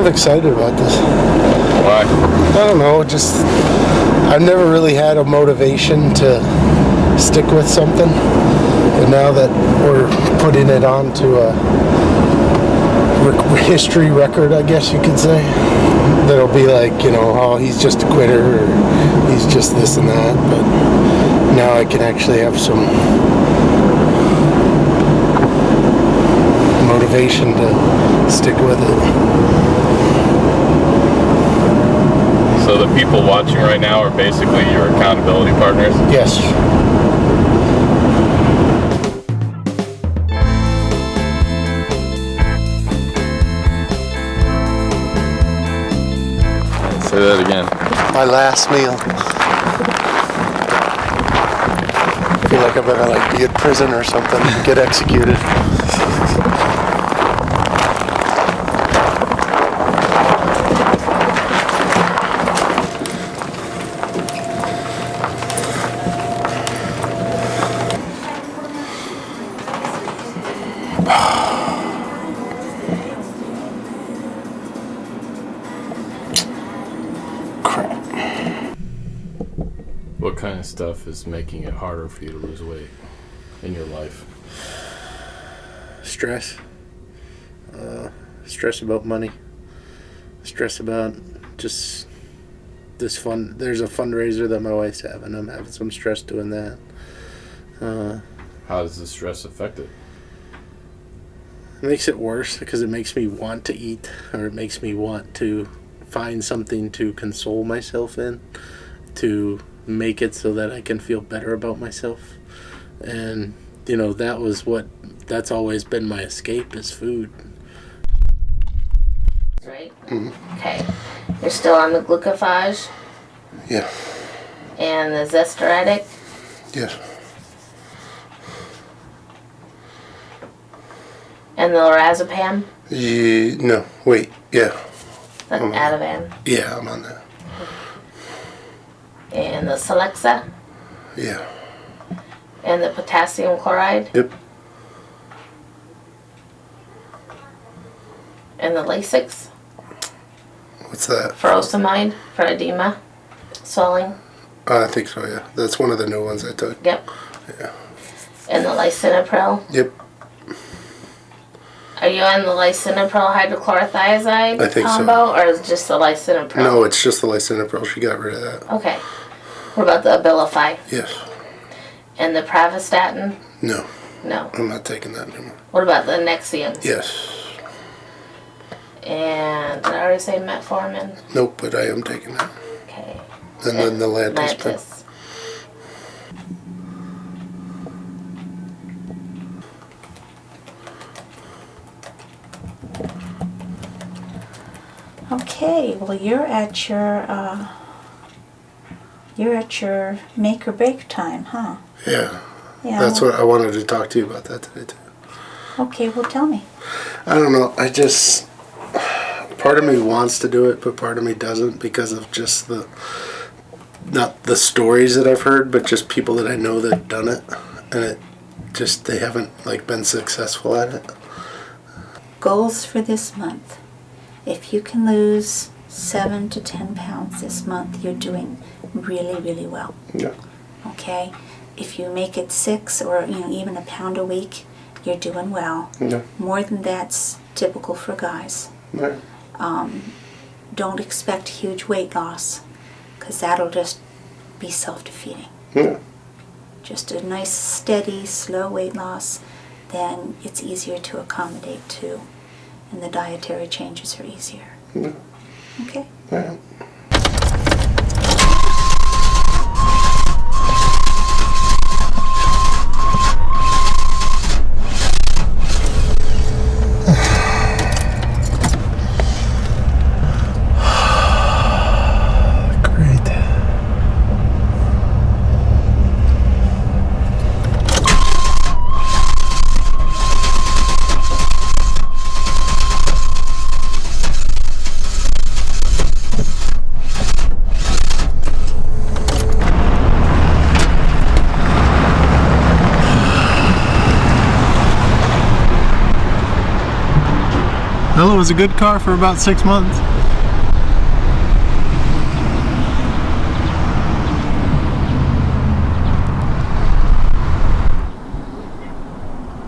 of excited about this. Why? I don't know, just I've never really had a motivation to stick with something, and now that we're putting it onto a history record, I guess you could say, that'll be like, oh, he's just a quitter, or he's just this and that, but now I can actually have some motivation to stick with it. So the people watching right now are basically your accountability partners? Yes. Say that again. My last meal. I feel like I better be in prison or something, get executed. What kind of stuff is making it harder for you to lose weight in your life? Stress. Stress about money. Stress about just this fun. There's a fundraiser that my wife's having. I'm having some stress doing that. How does the stress affect it? It makes it worse because it makes me want to eat, or it makes me want to find something to console myself in, to make it so that I can feel better about myself. And that's always been my escape, is food. Right? Mm-hmm. Okay. You're still on the glucophage Yeah. and the Zestoretic. Yes. And the lorazepam. No. Wait. Yeah. The Ativan. Yeah, I'm on that. And the Celexa. Yeah. And the potassium chloride. Yep. And the Lasix. What's that? Furosemide for edema, swelling. I think so, yeah. That's one of the new ones I took. Yep. Yeah. And the lisinopril. Yep. Are you on the lisinopril hydrochlorothiazide I think so. combo, or is it just the lisinopril? No, it's just the lisinopril. She got rid of that. Okay. What about the Abilify? Yes. And the Pravastatin? No. No. I'm not taking that anymore. What about the Nexium? Yes. And did I already say metformin? Nope, but I am taking that. Okay. And then the Lantus. Lantus. Okay, well you're at your make or break time, huh? Yeah. Yeah. That's what I wanted to talk to you about that today too. Okay, well tell me. I don't know. Part of me wants to do it, but part of me doesn't, because of just not the stories that I've heard, but just people that I know that have done it, and they haven't been successful at it. Goals for this month. If you can lose 7 to 10 pounds this month, you're doing really, really well. Yeah. Okay? If you make it 6 or even a pound a week, you're doing well. Yeah. More than that's typical for guys. Right. Don't expect huge weight loss, because that'll just be self-defeating. Yeah. Just a nice, steady, slow weight loss, then it's easier to accommodate too. And the dietary changes are easier. Yeah. Okay? Yeah. Well, it was a good car for about 6 months.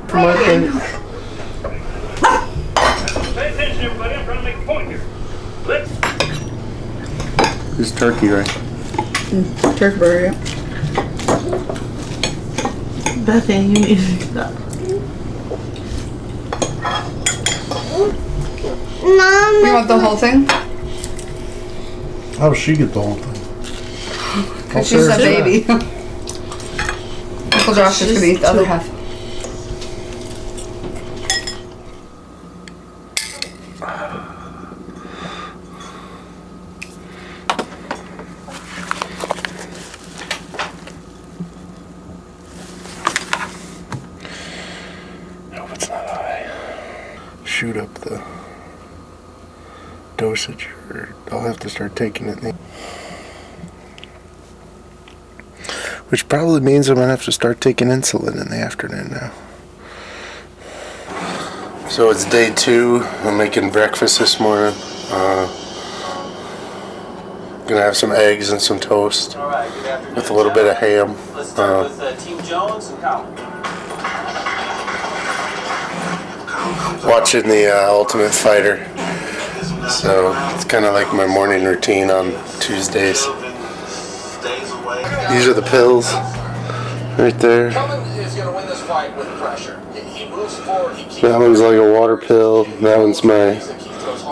For my thing. Pay attention, everybody. I'm trying to make a point here. Let's. It's turkey, right? Turkey burger. Bethany, you need to stop. You want the whole thing? How does she get the whole thing? Because she's a baby. Uncle Josh is going to eat the other half. I hope it's not high. Shoot up the dosage, or I'll have to start taking it. Which probably means I'm gonna have to start taking insulin in the afternoon now. So it's day 2. I'm making breakfast this morning. Gonna have some eggs and some toast with a little bit of ham. Let's start with Team Jones and Colin. Watching the Ultimate Fighter. So it's kind of like my morning routine on Tuesdays. These are the pills right there. That one's like a water pill. That one's my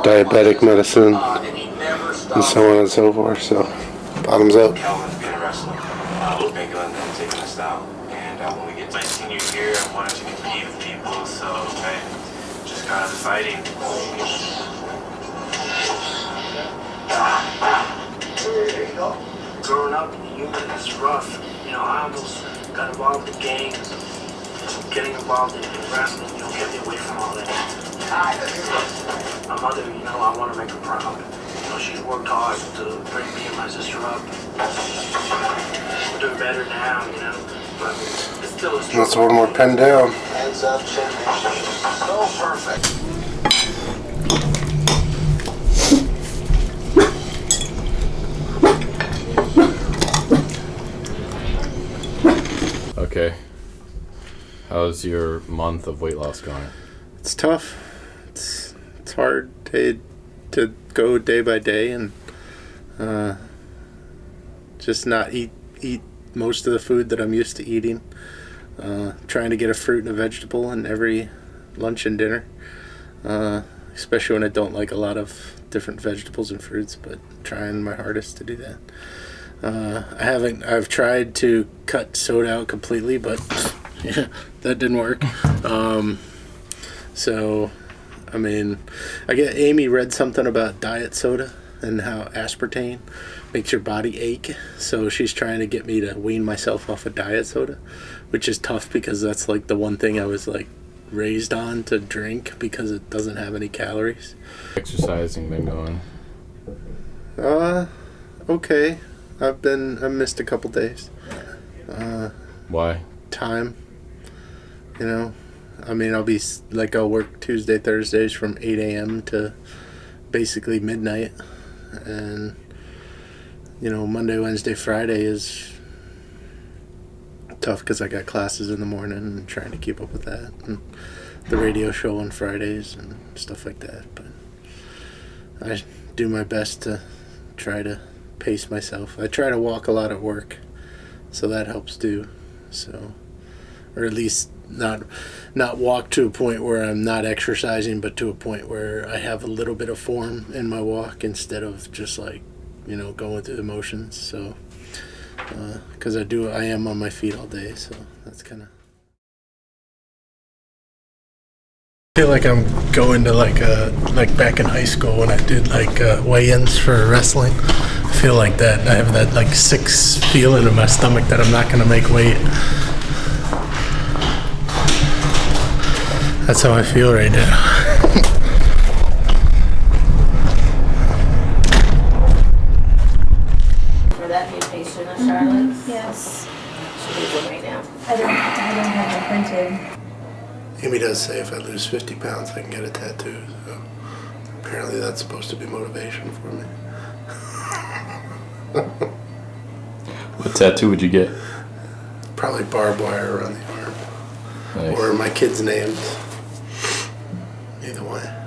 diabetic medicine, and so on and so forth. So, bottoms up. When we get to my senior year, I wanted to compete with people, so I just got into fighting. Growing up in the human is rough. You know, I almost got involved in gangs. Getting involved in wrestling, you know, kept me away from all that. My mother, you know, I want to make her proud. You know, she's worked hard to bring me and my sister up. We're doing better now, you know, but it's still a struggle. That's one more pen down. Hands up, chin down. So perfect. Okay. How's your month of weight loss going? It's tough. It's hard to go day by day and just not eat most of the food that I'm used to eating. Trying to get a fruit and a vegetable in every lunch and dinner, especially when I don't like a lot of different vegetables and fruits, but trying my hardest to do that. I've tried to cut soda out completely, but yeah, that didn't work. So, I mean, Amy read something about diet soda and how aspartame makes your body ache. So she's trying to get me to wean myself off of diet soda, which is tough because that's like the one thing I was like raised on to drink because it doesn't have any calories. Exercising been going? Okay. I missed a couple days. Why? Time. You know, I mean, I'll work Tuesday, Thursdays from 8 a.m. to basically midnight. And, you know, Monday, Wednesday, Friday is tough because I got classes in the morning and trying to keep up with that. And the radio show on Fridays and stuff like that. But I do my best to try to pace myself. I try to walk a lot at work, so that helps too. So, or at least not walk to a point where I'm not exercising, but to a point where I have a little bit of form in my walk instead of just like, you know, going through the motions. So, because I am on my feet all day, so that's kind of. I feel like I'm going to like back in high school when I did like weigh-ins for wrestling. I feel like that. I have that like sick feeling in my stomach that I'm not going to make weight. That's how I feel right now. For that new patient of Charlotte's, Yes. she'll be good right now. I don't have it printed. Amy does say if I lose 50 pounds, I can get a tattoo. So Apparently that's supposed to be motivation for me. What tattoo would you get? Probably barbed wire around the arm. Nice. Or my kids' names. Either way.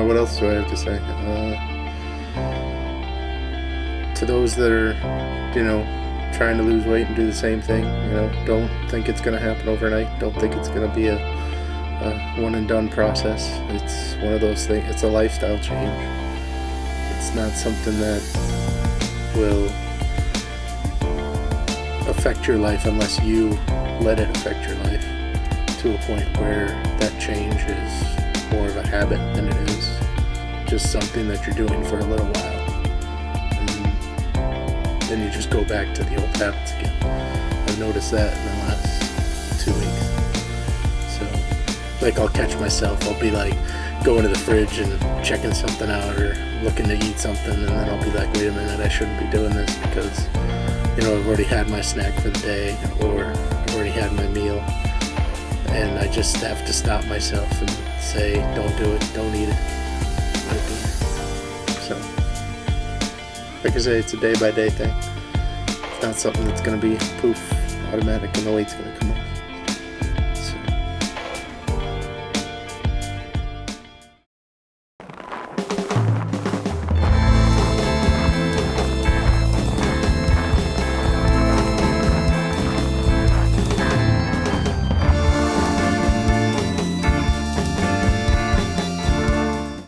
What else do I have to say? To those that are, trying to lose weight and do the same thing, don't think it's going to happen overnight. Don't think it's going to be a one and done process. It's one of those things. It's a lifestyle change. It's not something that will affect your life unless you let it affect your life to a point where that change is more of a habit than it is just something that you're doing for a little while, and then you just go back to the old habits again. I've noticed that in the last 2 weeks. So, like, I'll catch myself, I'll be like going to the fridge and checking something out or looking to eat something, and then I'll be like, wait a minute, I shouldn't be doing this because I've already had my snack for the day, or I've already had my meal, and I just have to stop myself and say, don't do it, don't eat it. So, like I say, it's a day-by-day thing. It's not something that's going to be poof, automatic, and the weight's going to come off. So.